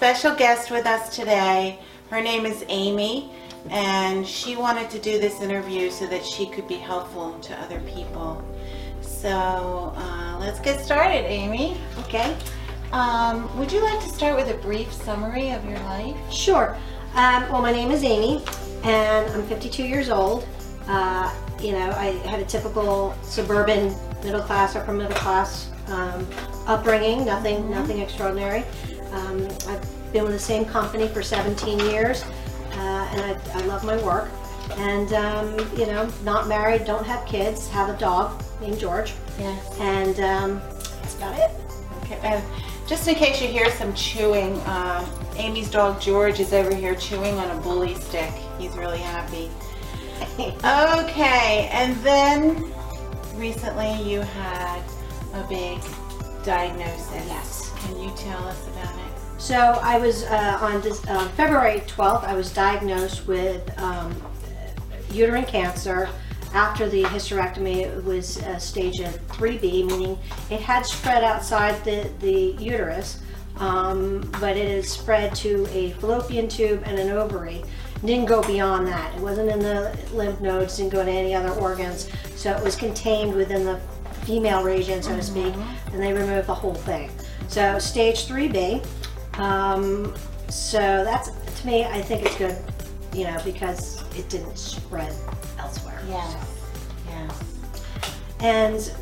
special guest with us today. Her name is Amy, and she wanted to do this interview so that she could be helpful to other people. So let's get started, Amy. Okay. Would you like to start with a brief summary of your life? Sure. Well, my name is Amy, and I'm 52 years old. I had a typical suburban middle class, upper middle class upbringing. Nothing extraordinary. I've been with the same company for 17 years, and I love my work. And not married, don't have kids, have a dog named George. Yes. And that's about it. Okay. And just in case you hear some chewing, Amy's dog George is over here chewing on a bully stick. He's really happy. Okay, and then recently you had a big diagnosis. Yes. Can you tell us about it? So I was on February 12th, I was diagnosed with uterine cancer. After the hysterectomy, it was stage 3B, meaning it had spread outside the uterus, but it had spread to a fallopian tube and an ovary. Didn't go beyond that. It wasn't in the lymph nodes, didn't go to any other organs, so it was contained within the female region, so to speak, and they removed the whole thing. So stage 3B, so that's, to me, I think it's good, because it didn't spread elsewhere. Yes. Yes. And,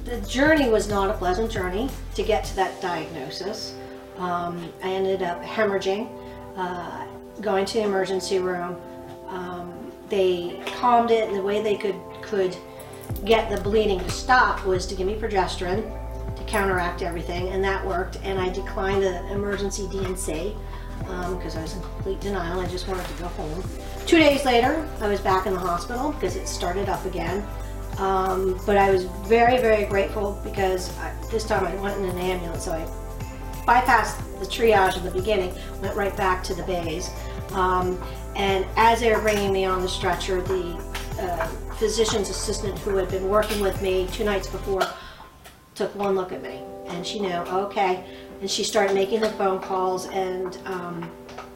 the journey was not a pleasant journey to get to that diagnosis. I ended up hemorrhaging, going to the emergency room. They calmed it, and the way they could get the bleeding to stop was to give me progesterone to counteract everything, and that worked. And I declined the emergency DNC because I was in complete denial. I just wanted to go home. 2 days later, I was back in the hospital because it started up again. But I was very, very grateful because this time I went in an ambulance, so I bypassed the triage at the beginning, went right back to the bays. And as they were bringing me on the stretcher, the physician's assistant who had been working with me 2 nights before took one look at me, and she knew, okay, and she started making the phone calls, and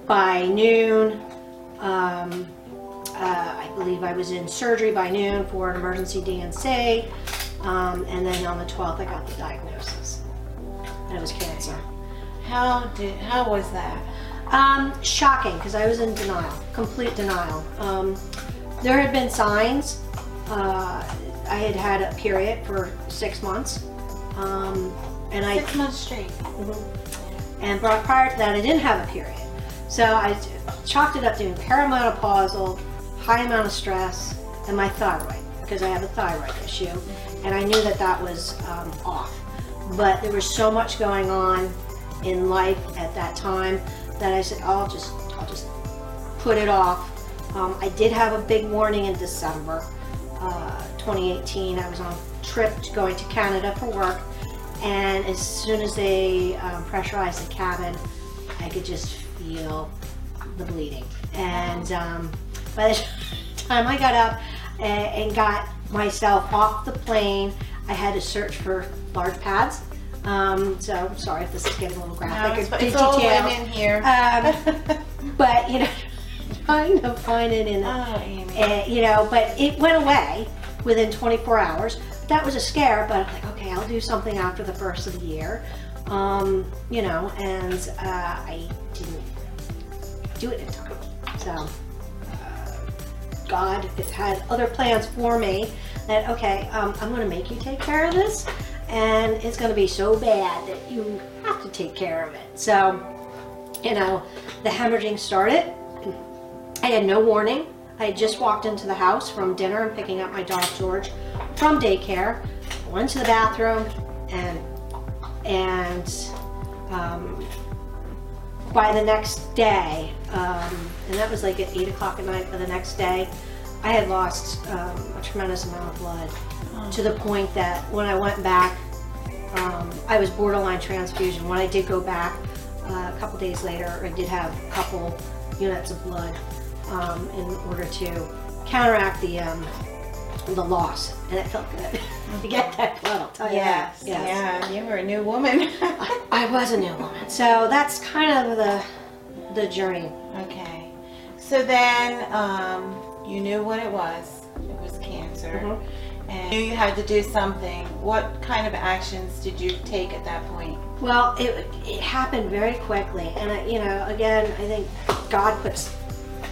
by noon, I believe I was in surgery by noon for an emergency DNC, and then on the 12th I got the diagnosis, and it was cancer. How was that? Shocking, because I was in denial, complete denial. There had been signs. I had had a period for 6 months, and 6 months straight. And prior to that, I didn't have a period. So I chalked it up to perimenopausal, high amount of stress, and my thyroid, because I have a thyroid issue, and I knew that was off. But there was so much going on in life at that time that I said, I'll just put it off. I did have a big warning in December 2018. I was on a trip going to Canada for work, and as soon as they pressurized the cabin, I could just feel the bleeding. And by the time I got up and got myself off the plane, I had to search for large pads. So sorry if this is getting a little graphic. No, it's all women here. But trying to find it in, but it went away within 24 hours. That was a scare, but I'm like, okay, I'll do something after the first of the year, and I didn't do it in time. So God had other plans for me. That okay, I'm going to make you take care of this, and it's going to be so bad that you have to take care of it. So, the hemorrhaging started. I had no warning. I had just walked into the house from dinner and picking up my dog George from daycare. Went to the bathroom, and by the next day, and that was like at 8 o'clock at night. For the next day, I had lost a tremendous amount of blood, to the point that when I went back, I was borderline transfusion. When I did go back a couple days later, I did have a couple units of blood in order to counteract the the loss, and it felt good to get that blood, I'll tell you Yes, that. Yes. yeah, you were a new woman. I was a new woman. So that's kind of the journey. Okay. So then you knew what it was. It was cancer. Mm-hmm. And you knew you had to do something. What kind of actions did you take at that point? Well, it happened very quickly. And, again, I think God puts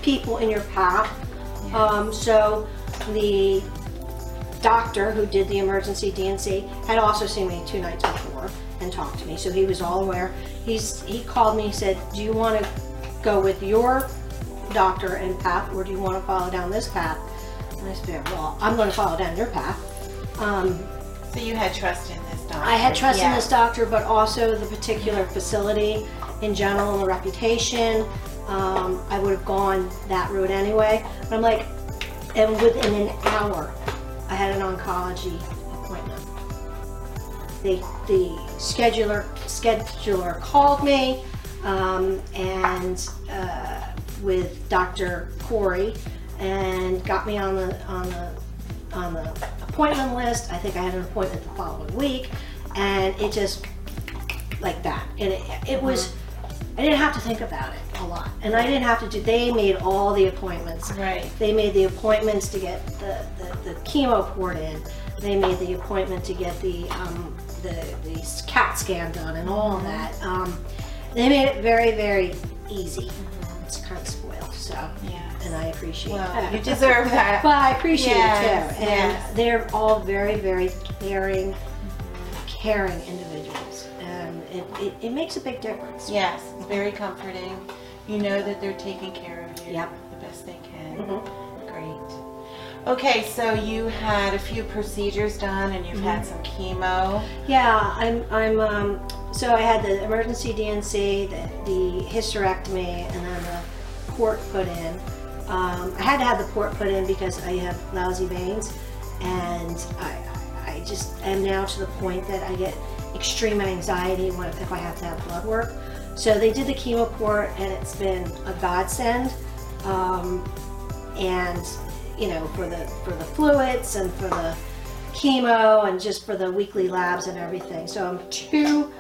people in your path. Yes. So the doctor who did the emergency D&C had also seen me 2 nights before and talked to me. So he was all aware. He called me, he said, do you want to go with your doctor and path, or do you want to follow down this path? And I said, well, I'm going to follow down your path. So you had trust in this doctor? I had trust in this doctor, but also the particular facility in general and the reputation. I would have gone that route anyway. But I'm like, and within an hour, I had an oncology appointment. The scheduler called me, and with Dr. Corey, and got me on the appointment list. I think I had an appointment the following week, and it just like that. And it was, I didn't have to think about it a lot, and I didn't have to do. They made all the appointments. Right. They made the appointments to get the chemo poured in. They made the appointment to get the CAT scan done and all of that. They made it very, very easy. It's kind of spoiled, so. Yes. And I appreciate Well, that. you deserve that. But I appreciate Yes, it too. And yes. they're all very, very caring individuals. And it makes a big difference. Yes, it's very comforting. You know that they're taking care of you Yep. the best they can. Mhm. Great. Okay, so you had a few procedures done, and you've had some chemo. Yeah, so I had the emergency D&C, the hysterectomy, and then the port put in. I had to have the port put in because I have lousy veins, and I just am now to the point that I get extreme anxiety if I have to have blood work. So they did the chemo port, and it's been a godsend. And for the fluids and for the chemo and just for the weekly labs and everything. So I'm 2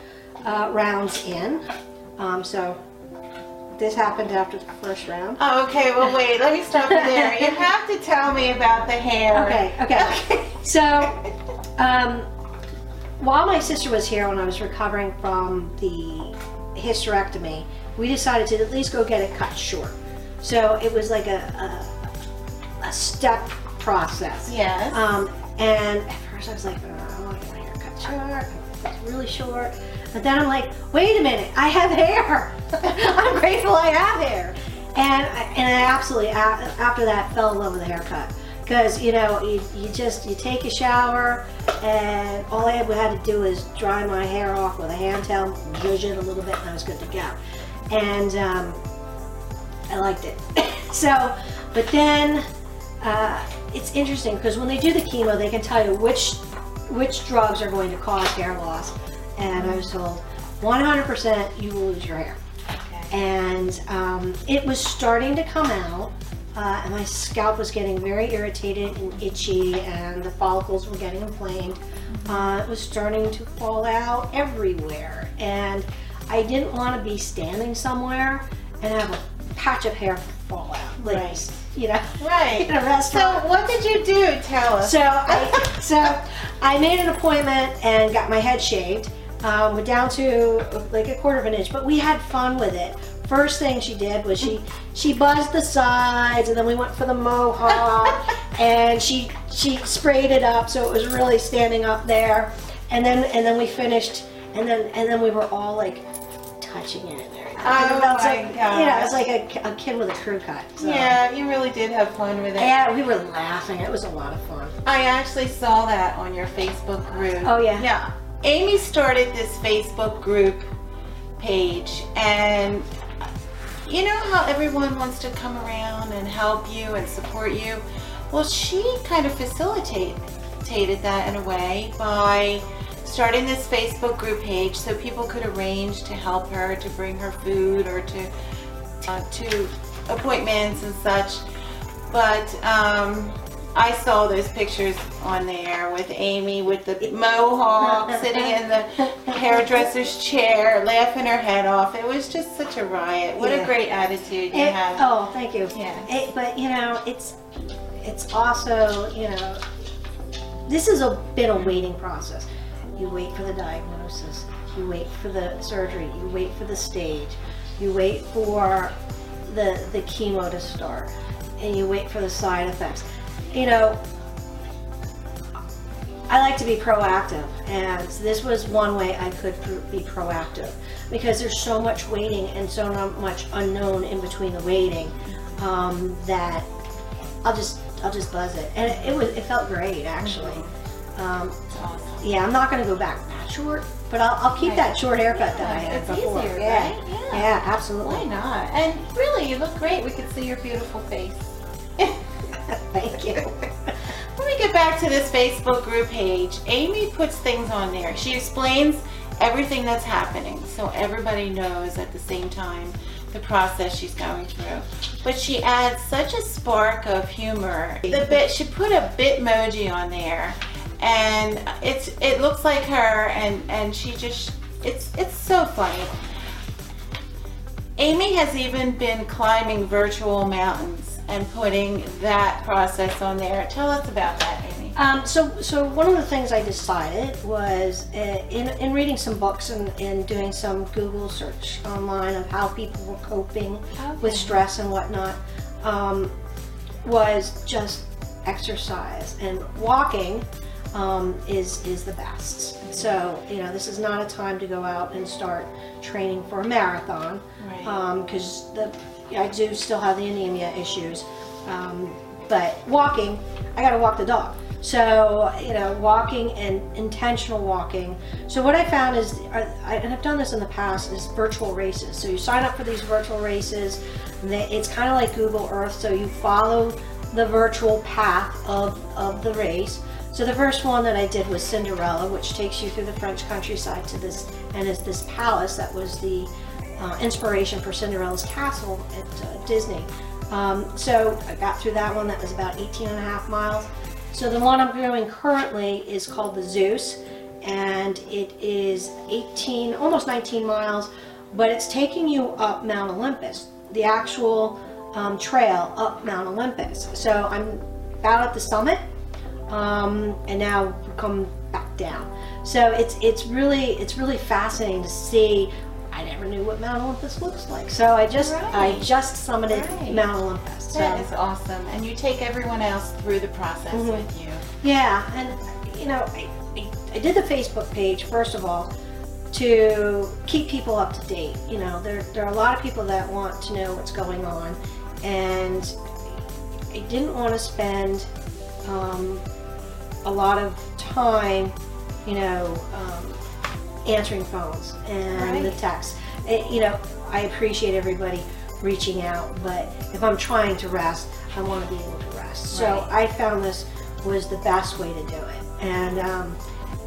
rounds in. So this happened after the first round. Oh, okay, well wait, let me stop you there. You have to tell me about the hair. Okay. So while my sister was here, when I was recovering from the hysterectomy, we decided to at least go get it cut short. So it was like a step process. Yes. And at first I was like, I want to get my hair cut short. It's really short. But then I'm like, wait a minute, I have hair. I'm grateful I have hair. And I absolutely, after that, fell in love with the haircut. Because, you take a shower, and all I had to do is dry my hair off with a hand towel, zhuzh it a little bit, and I was good to go. And I liked it. So, but then, it's interesting because when they do the chemo, they can tell you which drugs are going to cause hair loss. And I was told 100% you will lose your hair. Okay. And it was starting to come out, and my scalp was getting very irritated and itchy, and the follicles were getting inflamed. It was starting to fall out everywhere, and I didn't want to be standing somewhere and have a patch of hair fall out. Like, Right. Right. In a restaurant. So what did you do? Tell us. So I made an appointment and got my head shaved. We're down to like a 1/4 of an inch, but we had fun with it. First thing she did was she buzzed the sides, and then we went for the mohawk, and she sprayed it up so it was really standing up there, and then we finished, and then we were all like touching it in there. Oh my gosh. gosh. It was like a kid with a crew cut. So. Yeah, you really did have fun with it. Yeah, we were laughing. It was a lot of fun. I actually saw that on your Facebook group. Oh, yeah? Yeah. Amy started this Facebook group page, and you know how everyone wants to come around and help you and support you? Well, she kind of facilitated that in a way by starting this Facebook group page so people could arrange to help her, to bring her food or to appointments and such. But I saw those pictures on there with Amy with the mohawk sitting in the hairdresser's chair, laughing her head off. It was just such a riot. What a great attitude you have. Oh, thank you. Yeah. But you know, it's also, you know, this has been a waiting process. You wait for the diagnosis. You wait for the surgery. You wait for the stage. You wait for the chemo to start, and you wait for the side effects. You know, I like to be proactive, and this was one way I could be proactive, because there's so much waiting and so much unknown in between the waiting, that I'll just buzz it, and it felt great actually. Awesome. Yeah, I'm not going to go back that short, but I'll keep that short haircut that I had before. It's easier, yeah. right? Yeah, absolutely. Why not? And really, you look great. We could see your beautiful face. Thank you. Let me get back to this Facebook group page. Amy puts things on there. She explains everything that's happening, so everybody knows at the same time the process she's going through. But she adds such a spark of humor. She put a Bitmoji on there, and it looks like her, and she just it's so funny. Amy has even been climbing virtual mountains and putting that process on there. Tell us about that, Amy. So one of the things I decided was in reading some books and doing some Google search online of how people were coping with stress and whatnot, was just exercise, and walking is the best. So, you know, this is not a time to go out and start training for a marathon, because I do still have the anemia issues, but walking, I got to walk the dog. So, you know, walking and intentional walking. So what I found is, and I've done this in the past, is virtual races. So you sign up for these virtual races. It's kind of like Google Earth. So you follow the virtual path of the race. So the first one that I did was Cinderella, which takes you through the French countryside to this, and it's this palace that was the inspiration for Cinderella's castle at Disney. So I got through that one. That was about 18.5 miles. So the one I'm doing currently is called the Zeus, and it is almost 19 miles, but it's taking you up Mount Olympus, the actual trail up Mount Olympus. So I'm about at the summit, and now we're coming back down. So it's really fascinating to see. I never knew what Mount Olympus looks like, so I just summited Mount Olympus. So. That is awesome, and you take everyone else through the process with you. Yeah, and you know, I did the Facebook page first of all to keep people up to date. You know, there are a lot of people that want to know what's going on, and I didn't want to spend a lot of time, you know, answering phones and the texts. You know, I appreciate everybody reaching out, but if I'm trying to rest, I want to be able to rest. So I found this was the best way to do it, and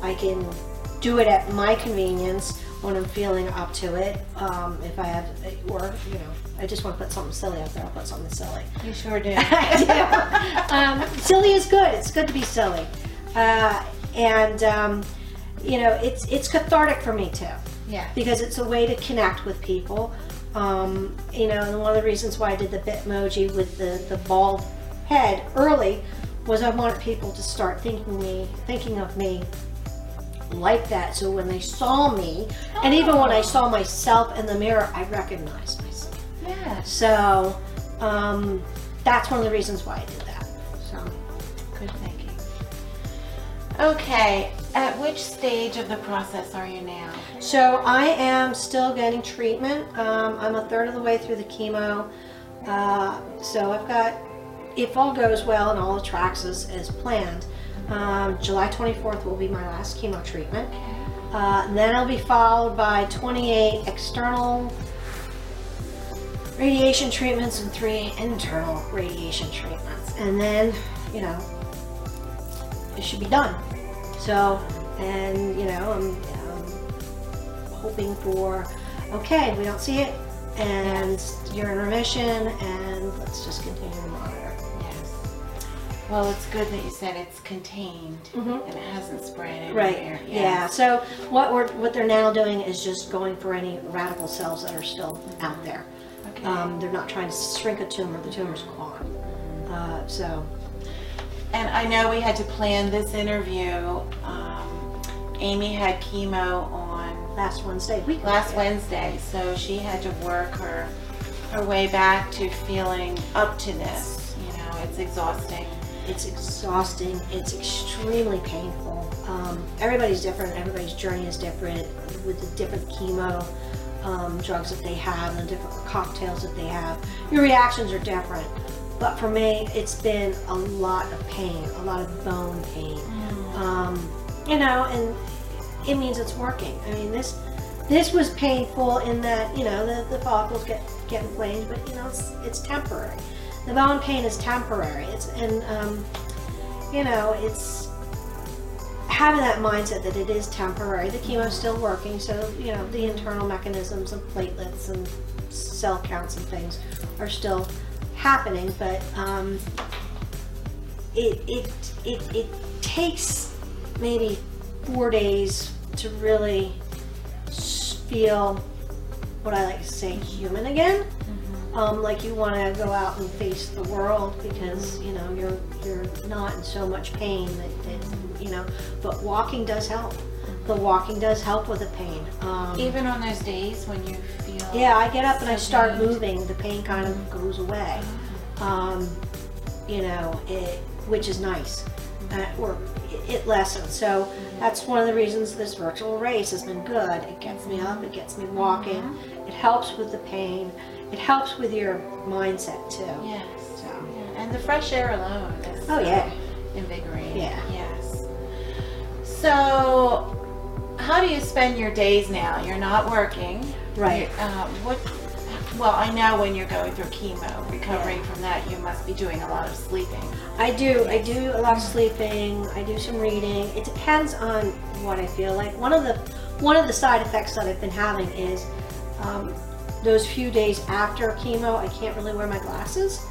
I can do it at my convenience when I'm feeling up to it. If I have, or you know, I just want to put something silly out there, I'll put something silly. You sure do. I do. Silly is good. It's good to be silly, and you know, it's cathartic for me too. Yeah. Because it's a way to connect with people. You know, and one of the reasons why I did the Bitmoji with the bald head early was I wanted people to start thinking of me like that. So when they saw me, and even when I saw myself in the mirror, I recognized myself. Yeah. So that's one of the reasons why I did that. So good thinking. Okay, at which stage of the process are you now? So I am still getting treatment. I'm a third of the way through the chemo. So I've got, if all goes well and all the tracks as planned, July 24th will be my last chemo treatment. Then I'll be followed by 28 external radiation treatments and 3 internal radiation treatments. And then, you know, it should be done. So, and you know, I'm hoping for, okay, we don't see it, and you're in remission, and let's just continue to monitor. Yes. Well, it's good that you said it's contained and it hasn't spread everywhere. Right. Yeah. So what they're now doing is just going for any radical cells that are still out there. Okay. They're not trying to shrink a tumor. The tumor's gone. So. And I know we had to plan this interview. Amy had chemo on Last Wednesday. Wednesday, so she had to work her way back to feeling up to this. You know, it's exhausting. It's exhausting. It's extremely painful. Everybody's different. Everybody's journey is different with the different chemo drugs that they have and the different cocktails that they have. Your reactions are different. But for me, it's been a lot of pain, a lot of bone pain. You know, and it means it's working. I mean, this was painful in that, you know, the follicles get inflamed, but you know, it's temporary. The bone pain is temporary. You know, it's having that mindset that it is temporary. The chemo's still working, so you know the internal mechanisms of platelets and cell counts and things are still happening, but it takes maybe 4 days to really feel what I like to say human again. Like you want to go out and face the world because you know you're not in so much pain that you know. But walking does help. The walking does help with the pain. Even on those days when you feel. Yeah, I get up and I start moving. The pain kind of goes away. You know, which is nice. Or it lessens. So that's one of the reasons this virtual race has been good. It gets me up. It gets me walking. It helps with the pain. It helps with your mindset too. Yes. So. Yeah. And the fresh air alone is invigorating. Yeah. Yes. So, how do you spend your days now? You're not working. Right. Well, I know when you're going through chemo, recovering from that, you must be doing a lot of sleeping. I do a lot of sleeping. I do some reading. It depends on what I feel like. One of the side effects that I've been having is those few days after chemo, I can't really wear my glasses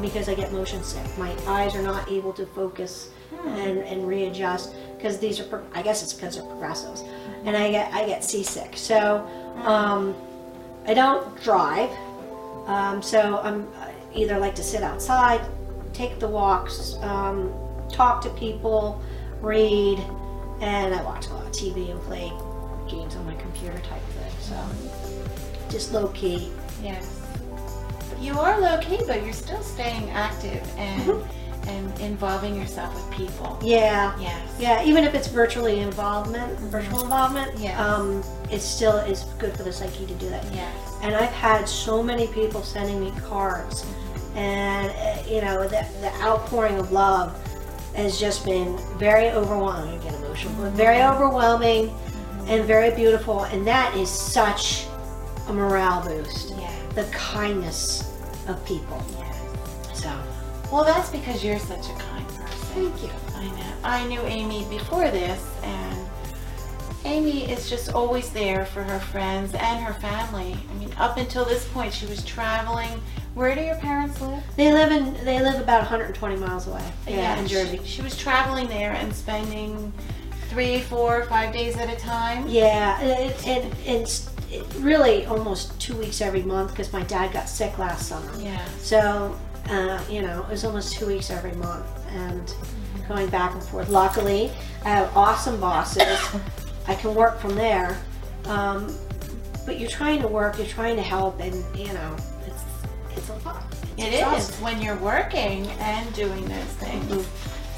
because I get motion sick. My eyes are not able to focus and readjust because these are, I guess it's because they're progressives, and I get seasick. So I don't drive, so I'm either like to sit outside, take the walks, talk to people, read, and I watch a lot of TV and play games on my computer type thing. So just low key. Yes. You are low key, but you're still staying active and involving yourself with people. Yeah. Yes. Yeah. Even if it's virtual involvement. Yes. It still is good for the psyche to do that. Yes. And I've had so many people sending me cards, and you know the outpouring of love has just been very overwhelming. I get emotional, but very overwhelming and very beautiful. And that is such a morale boost. Yeah. The kindness of people. Yes. So. Well, that's because you're such a kind person. Thank you. I know. I knew Amy before this, and Amy is just always there for her friends and her family. I mean, up until this point, she was traveling. Where do your parents live? They live about 120 miles away. Yeah, in Jersey. She was traveling there and spending 3, 4, 5 days at a time. Yeah, it's really almost 2 weeks every month because my dad got sick last summer. Yeah. So, you know, it was almost 2 weeks every month and going back and forth. Luckily, I have awesome bosses. I can work from there. But you're trying to work, you're trying to help, and you know, it's a lot. It is when you're working and doing those things.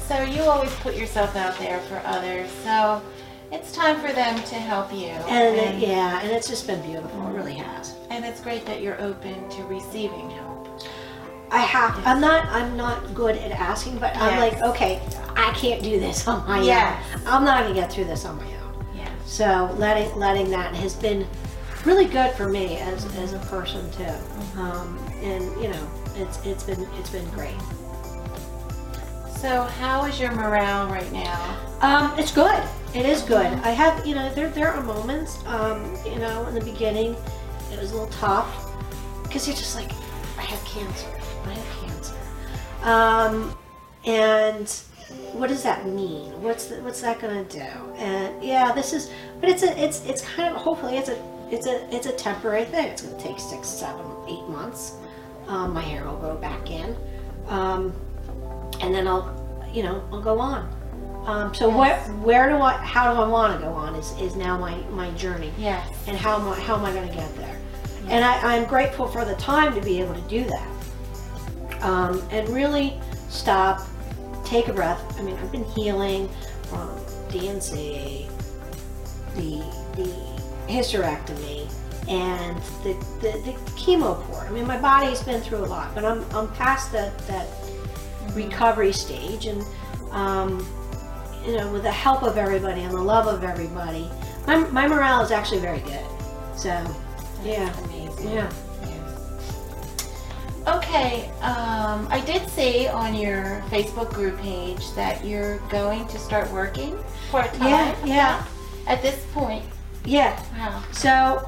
So you always put yourself out there for others. So it's time for them to help you. And it's just been beautiful. It really has. And it's great that you're open to receiving help. I'm not good at asking, but I'm like, okay, I can't do this on my own. I'm not gonna get through this on my own. Yeah. So letting that has been really good for me as a person too. And you know, it's been great. So how is your morale right now? It's good. It is good. I have, you know, there are moments, you know, in the beginning, it was a little tough because you're just like, I have cancer. And what does that mean? What's that going to do? And yeah, this is, but it's kind of, hopefully it's a temporary thing. It's going to take 6, 7, 8 months. My hair will grow back in, and then I'll go on. So Yes. how do I want to go on is now my journey. Yes. And how am I going to get there? And I'm grateful for the time to be able to do that. And really stop, take a breath. I mean, I've been healing from DNC, the hysterectomy, and the chemo port. I mean, my body's been through a lot, but I'm past that recovery stage, and with the help of everybody and the love of everybody, my morale is actually very good. So, yeah, Amazing. yeah. Okay, I did see on your Facebook group page that you're going to start working part-time. Yeah. At this point. Yeah. Wow. So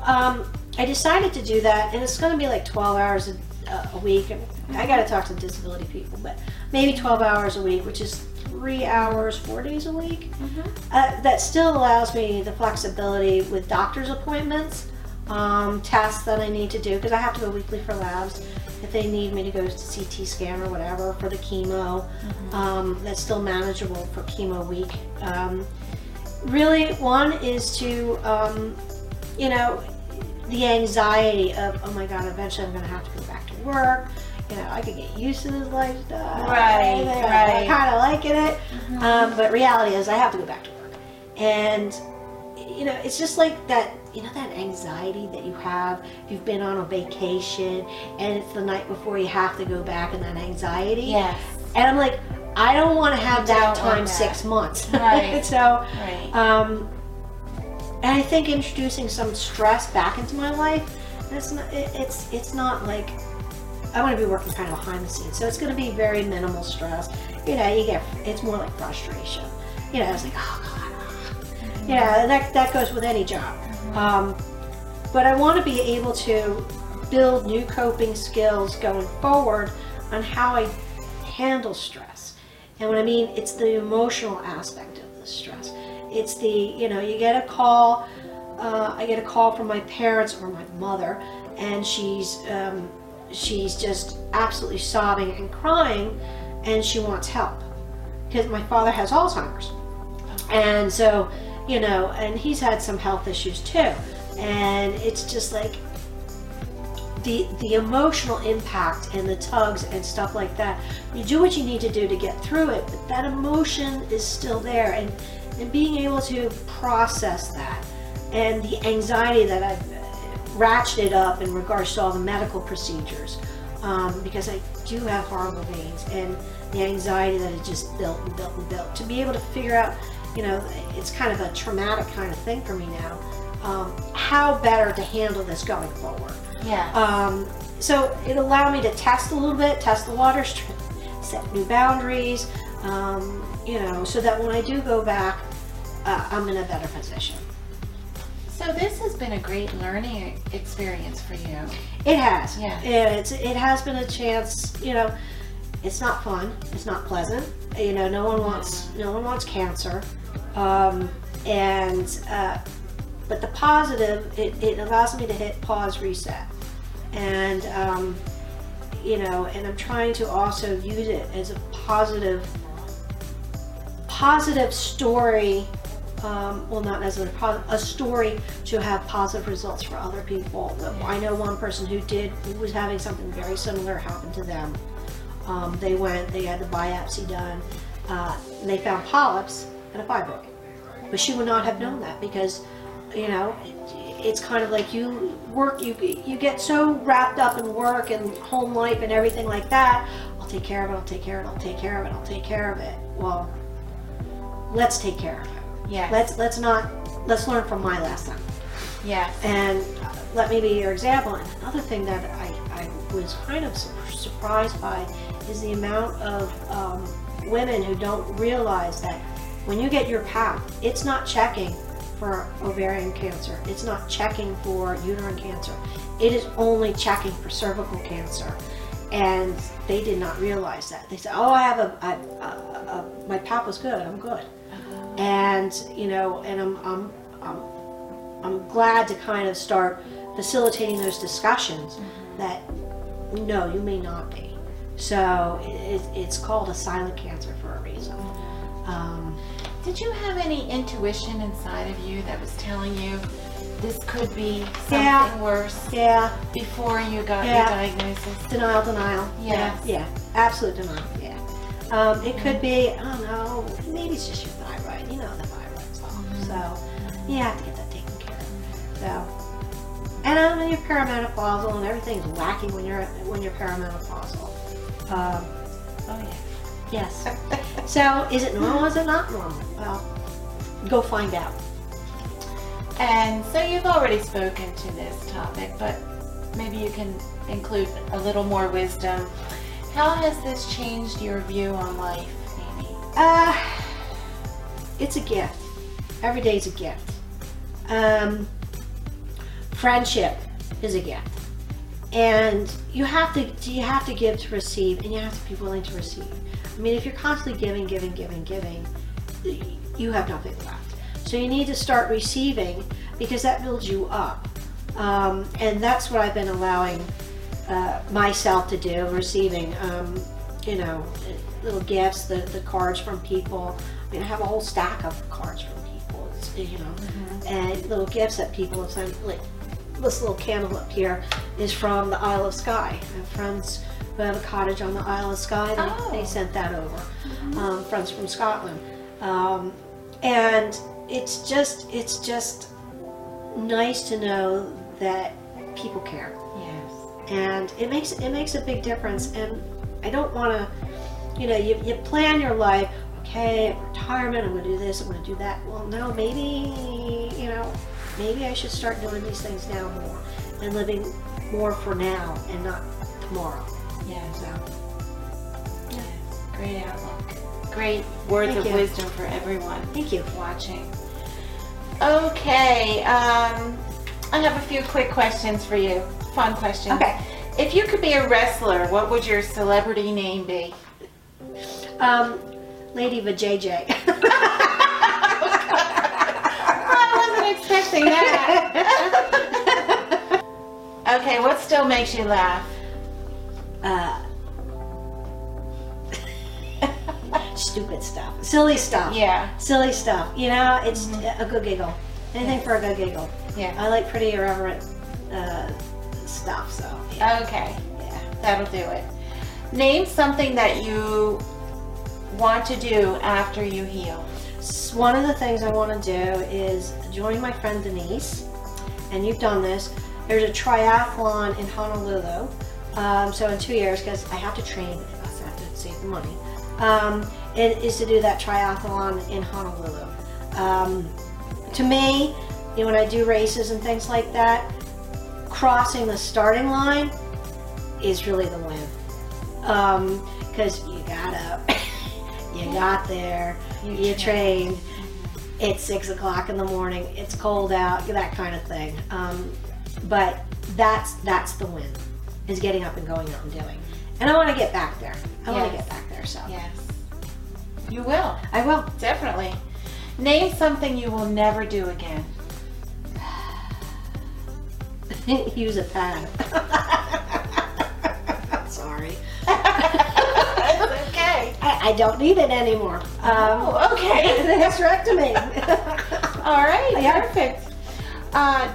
I decided to do that, and it's going to be like 12 hours a week. And I got to talk to disability people, but maybe 12 hours a week, which is 3 hours, 4 days a week. That still allows me the flexibility with doctor's appointments, tests that I need to do, because I have to go weekly for labs. If they need me to go to CT scan or whatever for the chemo, that's still manageable for chemo week. Really, one is to, the anxiety of, oh my God, eventually I'm going to have to go back to work. I could get used to this lifestyle. Right. I'm kind of liking it. But reality is I have to go back to work. And, it's just like that, that anxiety that you have. You've been on a vacation and it's the night before you have to go back, and that anxiety. Yes. And I'm like, I don't want to have that don't want times that. 6 months. Right. So, Right. and I think introducing some stress back into my life, it's not like, I want to be working kind of behind the scenes. So it's going to be very minimal stress. It's more like frustration. It's like, oh God. That goes with any job. But I want to be able to build new coping skills going forward on how I handle stress. And what I mean, it's the emotional aspect of the stress. It's the, you get a call, I get a call from my parents or my mother, and she's just absolutely sobbing and crying, and she wants help. Because my father has Alzheimer's. And so, and he's had some health issues too. And it's just like the emotional impact and the tugs and stuff like that. You do what you need to do to get through it, but that emotion is still there. And being able to process that, and the anxiety that I've ratcheted up in regards to all the medical procedures, because I do have horrible veins, and the anxiety that has just built and built and built. To be able to figure out, it's kind of a traumatic kind of thing for me now, how better to handle this going forward. Yeah. So it allowed me to test a little bit, test the waters, set new boundaries, so that when I do go back, I'm in a better position. So this has been a great learning experience for you. It has. Yeah. It has been a chance. It's not fun. It's not pleasant. No one wants cancer. But the positive, it allows me to hit pause, reset, and and I'm trying to also use it as a positive story. Well, not necessarily a story to have positive results for other people. I know one person who was having something very similar happen to them. They had the biopsy done, and they found polyps and a fibroid. But she would not have known that because, it's kind of like you get so wrapped up in work and home life and everything like that. I'll take care of it, I'll take care of it, I'll take care of it, I'll take care of it. Well, let's take care of it. Yeah. Let's learn from my last time. Yes. And let me be your example. And another thing that I was kind of surprised by is the amount of women who don't realize that when you get your PAP, it's not checking for ovarian cancer. It's not checking for uterine cancer. It is only checking for cervical cancer. And they did not realize that. They said, "Oh, I have my pap was good. I'm good." And and I'm glad to kind of start facilitating those discussions that no, you may not be. So it's called a silent cancer for a reason. Did you have any intuition inside of you that was telling you this could be something worse? Yeah. Before you got your diagnosis? Denial. Yes. Yeah. Absolute denial. Yeah. It could be, I don't know, maybe it's just your thyroid. You know the thyroid stuff. So you have to get that taken care of. So, and I know you're perimenopausal and everything's wacky when you're perimenopausal. Oh yeah. Yes. So is it normal? Is it not normal? Well, go find out. And so you've already spoken to this topic, but maybe you can include a little more wisdom. How has this changed your view on life, Amy? It's a gift. Every day is a gift. Friendship is a gift. And you have to give to receive, and you have to be willing to receive. I mean, if you're constantly giving, you have nothing left. So you need to start receiving, because that builds you up. And that's what I've been allowing myself to do, receiving, little gifts, the cards from people. I mean, I have a whole stack of cards from people, and little gifts that people have sent. Like this little candle up here is from the Isle of Skye. I have friends who have a cottage on the Isle of Skye. They sent that over. Friends from Scotland. And it's just nice to know that people care. Yes. And it makes a big difference. And I don't want to, you plan your life. Okay, retirement, I'm going to do this, I'm going to do that. Well, no, maybe I should start doing these things now more and living more for now and not tomorrow. Yeah. So, yes. Great outlook. Great words of wisdom for everyone. Thank you. Watching. Okay, I have a few quick questions for you. Fun questions. Okay. If you could be a wrestler, what would your celebrity name be? Lady Vajayjay. I wasn't expecting that. Okay, what still makes you laugh? Stupid stuff. Silly stuff. Yeah. Silly stuff. It's a good giggle. Anything for a good giggle. Yeah. I like pretty irreverent stuff, so. Yeah. Okay. Yeah. That'll do it. Name something that you want to do after you heal. One of the things I want to do is join my friend Denise, and you've done this. There's a triathlon in Honolulu. So in 2 years, because I have to train, because I have to save the money. It is to do that triathlon in Honolulu. To me, when I do races and things like that, crossing the starting line is really the win. Because you got up, you got there, you trained, it's 6 o'clock in the morning, it's cold out, that kind of thing. But that's the win, is getting up and going out and doing. And I want to get back there. I want to get back there, so. Yes. You will. I will. Definitely. Name something you will never do again. Use a pad. Sorry. It's okay. I don't need it anymore. Okay. The hysterectomy. All right. Yeah. Perfect.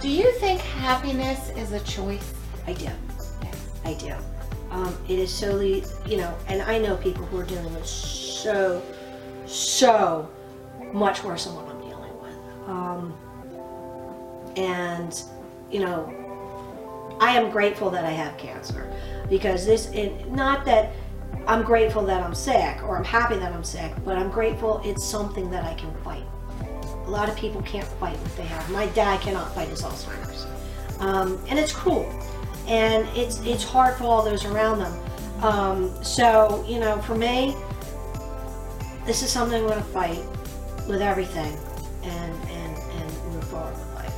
Do you think happiness is a choice? I do. Yes. I do. It is solely, and I know people who are dealing with so much worse than what I'm dealing with. And, I am grateful that I have cancer, because not that I'm grateful that I'm sick or I'm happy that I'm sick, but I'm grateful it's something that I can fight. A lot of people can't fight what they have. My dad cannot fight his Alzheimer's. And it's cruel. And it's hard for all those around them. So, for me, this is something I'm going to fight with everything and move forward with life.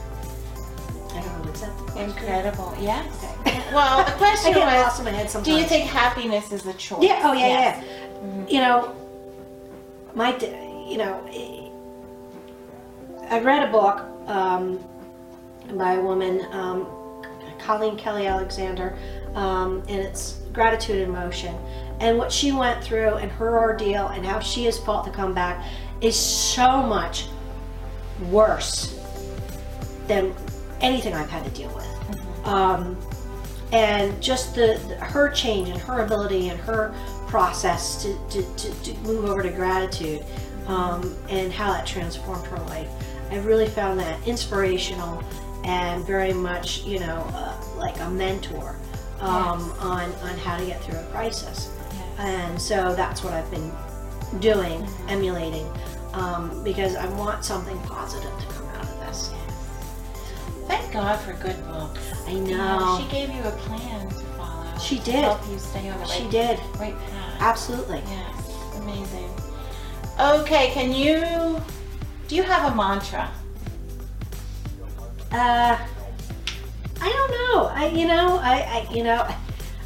I don't know, accept the question. Incredible. Yes. Okay. Well, the I question get was, lost in my head sometimes. do you think happiness is a choice? Yeah. Oh, yeah, Yes. yeah. You know, I read a book by a woman, Colleen Kelly Alexander, and it's Gratitude in Motion. And what she went through and her ordeal and how she has fought to come back is so much worse than anything I've had to deal with. And just her change and her ability and her process to move over to gratitude, and how that transformed her life. I really found that inspirational and very much, like a mentor on how to get through a crisis. And so that's what I've been doing, emulating, because I want something positive to come out of this. Thank God for good books. I know. She gave you a plan to follow. She to did. help you stay on the She did. right path. Absolutely. Yes, amazing. Okay, do you have a mantra? I don't know.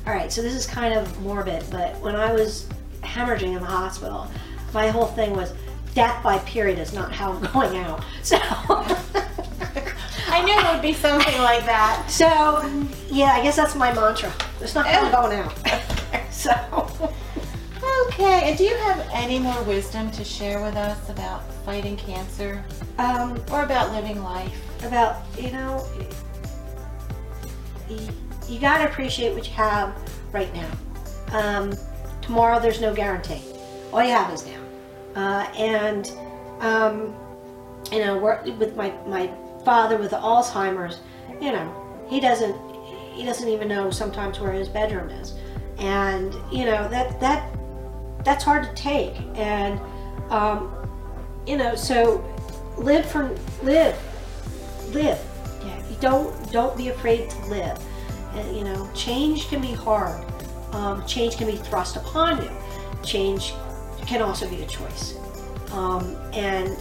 All right, so this is kind of morbid, but when I was hemorrhaging in the hospital, my whole thing was death by period is not how I'm going out. So I knew it would be something like that. So, yeah, I guess that's my mantra. It's not how I'm going out. So. Okay, and do you have any more wisdom to share with us about fighting cancer? Or about living life? About, you gotta appreciate what you have right now. Tomorrow there's no guarantee. All you have is now. With my father with the Alzheimer's, he doesn't even know sometimes where his bedroom is, and that's hard to take. And so live. Yeah, don't be afraid to live. And change can be hard. Change can be thrust upon you. Change can also be a choice. And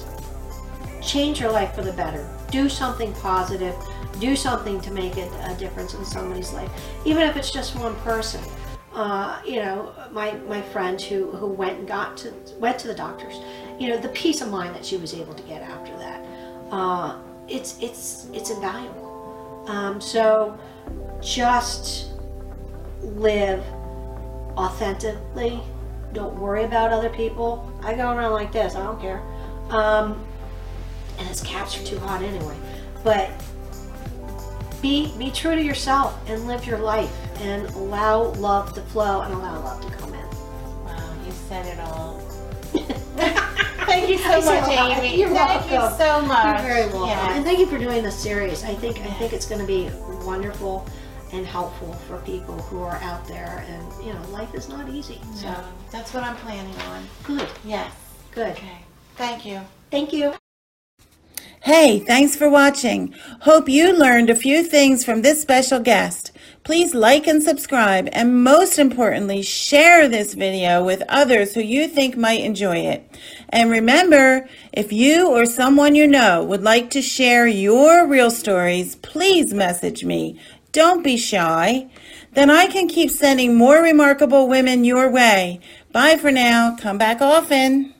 change your life for the better. Do something positive. Do something to make a difference in somebody's life, even if it's just one person. My friend who went to the doctors. The peace of mind that she was able to get after that. It's invaluable. So just live authentically. Don't worry about other people. I go around like this. I don't care. And his caps are too hot anyway. But be true to yourself and live your life and allow love to flow and allow love to come in. Wow, you said it all. Thank you so much, Amy. You're welcome. Thank you so much. You're very welcome. Yes. And thank you for doing this series. I think it's going to be wonderful and helpful for people who are out there. And life is not easy. So No, that's what I'm planning on. good. Yes. Good. Okay. Thank you. Thank you. Hey, thanks for watching. Hope you learned a few things from this special guest. Please like and subscribe, and most importantly, share this video with others who you think might enjoy it. And remember, if you or someone you know would like to share your real stories, please message me. Don't be shy. Then I can keep sending more remarkable women your way. Bye for now. Come back often.